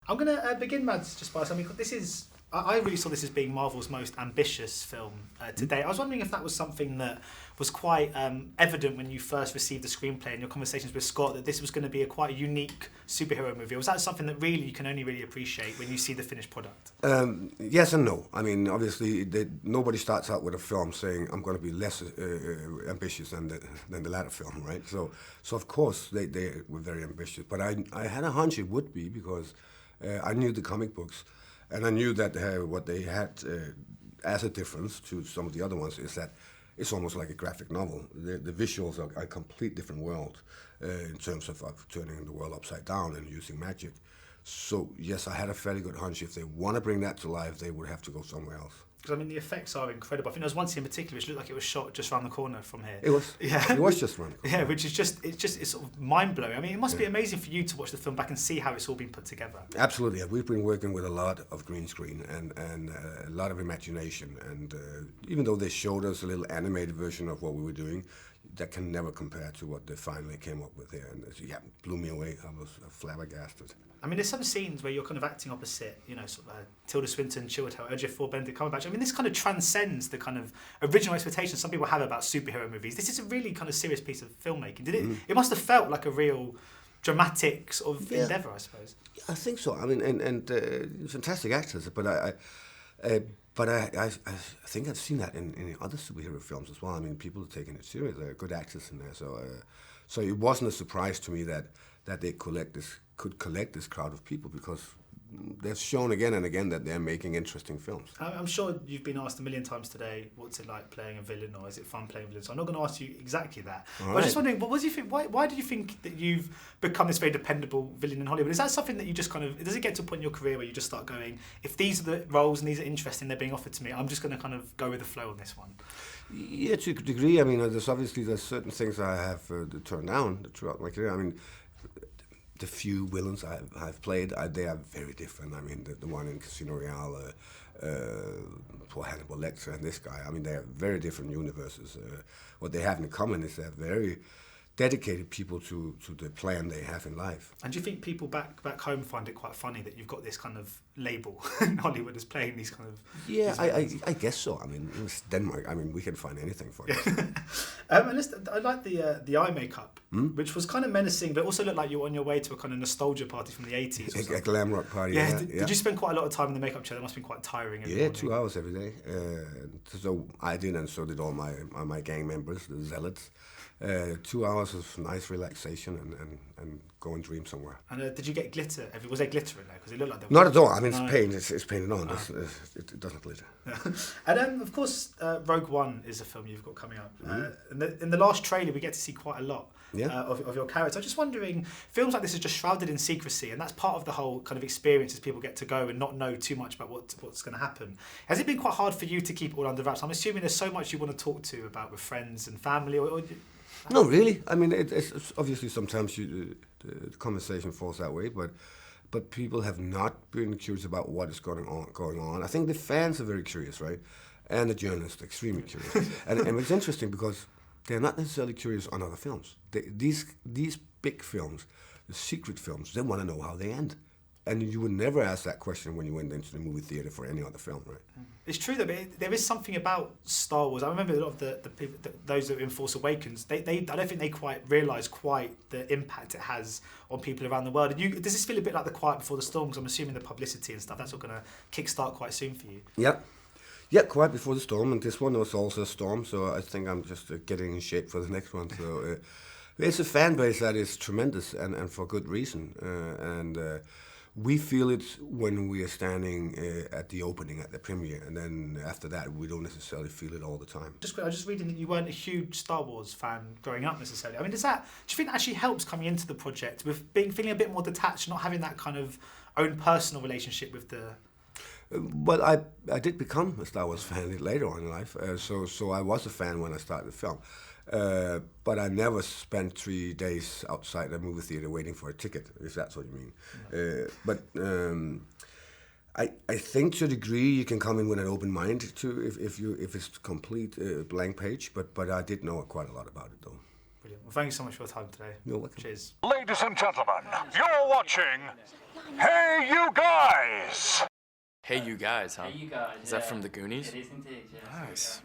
I'm going to begin, Mads, just by something. I really saw this as being Marvel's most ambitious film to date. I was wondering if that was something that was quite evident when you first received the screenplay and your conversations with Scott, that this was going to be a quite unique superhero movie. Or was that something that really you can only really appreciate when you see the finished product? Yes and no. I mean, obviously, nobody starts out with a film saying, I'm going to be less ambitious than the latter film, right? So of course, they were very ambitious. But I had a hunch it would be because I knew the comic books. And I knew that what they had as a difference to some of the other ones is that it's almost like a graphic novel. The visuals are a complete different world in terms of turning the world upside down and using magic. So yes, I had a fairly good hunch if they want to bring that to life, they would have to go somewhere else. Because, I mean, the effects are incredible. I think there was one scene in particular which looked like it was shot just around the corner from here. It was. Yeah. It was just around the corner. Yeah, which is it's sort of mind-blowing. I mean, it must be amazing for you to watch the film back and see how it's all been put together. Absolutely. We've been working with a lot of green screen and a lot of imagination. And even though they showed us a little animated version of what we were doing, that can never compare to what they finally came up with here. And it blew me away. I was flabbergasted. I mean, there's some scenes where you're kind of acting opposite, sort of Tilda Swinton, Chiwetel Ejiofor, Benedict Cumberbatch. I mean, this kind of transcends the kind of original expectations some people have about superhero movies. This is a really kind of serious piece of filmmaking. Did it? It must have felt like a real dramatic sort of endeavour, I suppose. Yeah, I think so. I mean, and fantastic actors, but I think I've seen that in other superhero films as well. I mean, people are taking it serious. There are good actors in there, so it wasn't a surprise to me that they could collect this crowd of people because they've shown again and again that they're making interesting films. I'm sure you've been asked a million times today, what's it like playing a villain, or is it fun playing a villain? So I'm not going to ask you exactly that. But I was just wondering, what do you think? Why do you think that you've become this very dependable villain in Hollywood? Is that something that you just kind of, does it get to a point in your career where you just start going, if these are the roles and these are interesting, they're being offered to me, I'm just going to kind of go with the flow on this one? Yeah, to a degree. I mean, there's certain things I have turned down throughout my career. I mean, the few villains I've played, they are very different. I mean, the one in Casino Royale, for Hannibal Lecter and this guy, I mean, they are very different universes. What they have in common is they're very dedicated people to the plan they have in life. And do you think people back home find it quite funny that you've got this kind of label in Hollywood as playing these kind of... Yeah, I guess so. I mean, it's Denmark. I mean, we can find anything for it. I like the eye makeup, which was kind of menacing, but also looked like you were on your way to a kind of nostalgia party from the 80s. A glam rock party, yeah. Did you spend quite a lot of time in the makeup chair? That must have been quite tiring. Yeah, 2 hours every day. So I did, and so did all my gang members, the zealots. 2 hours of nice relaxation and go and dream somewhere. And did you get glitter? Was there glitter in there? Because it looked like there was... Not at all. I mean, it's painted on. It doesn't glitter. And then, of course, Rogue One is a film you've got coming up. In the last trailer, we get to see quite a lot of your character. I'm just wondering, films like this are just shrouded in secrecy, and that's part of the whole kind of experience as people get to go and not know too much about what's going to happen. Has it been quite hard for you to keep it all under wraps? I'm assuming there's so much you want to talk to about with friends and family, or no, really. I mean, it's obviously sometimes the conversation falls that way, but people have not been curious about what is going on. I think the fans are very curious, right? And the journalists are extremely curious. and it's interesting because they're not necessarily curious on other films. These big films, the secret films, they want to know how they end. And you would never ask that question when you went into the movie theater for any other film, right? It's true that there is something about Star Wars. I remember a lot of the people, those that were in Force Awakens, I don't think they quite realise quite the impact it has on people around the world. And does this feel a bit like The Quiet Before the Storm? Because I'm assuming the publicity and stuff, that's all going to kickstart quite soon for you. Yeah, Quiet Before the Storm, and this one was also a storm, so I think I'm just getting in shape for the next one. So it's a fan base that is tremendous, and for good reason. We feel it when we are standing at the opening, at the premiere, and then after that, we don't necessarily feel it all the time. I was just reading that you weren't a huge Star Wars fan growing up necessarily. I mean, do you think that actually helps coming into the project with feeling a bit more detached, not having that kind of own personal relationship with the... Well, I did become a Star Wars fan later on in life, so I was a fan when I started the film. But I never spent 3 days outside the movie theater waiting for a ticket, if that's what you mean. I think to a degree you can come in with an open mind to if it's complete blank page. But I did know quite a lot about it though. Brilliant. Well, thank you so much for your time today. You're welcome. Cheers. Ladies and gentlemen, you're watching Hey You Guys! Hey, you guys, huh? Hey, you guys. Is that from the Goonies? It is indeed, yes. Nice.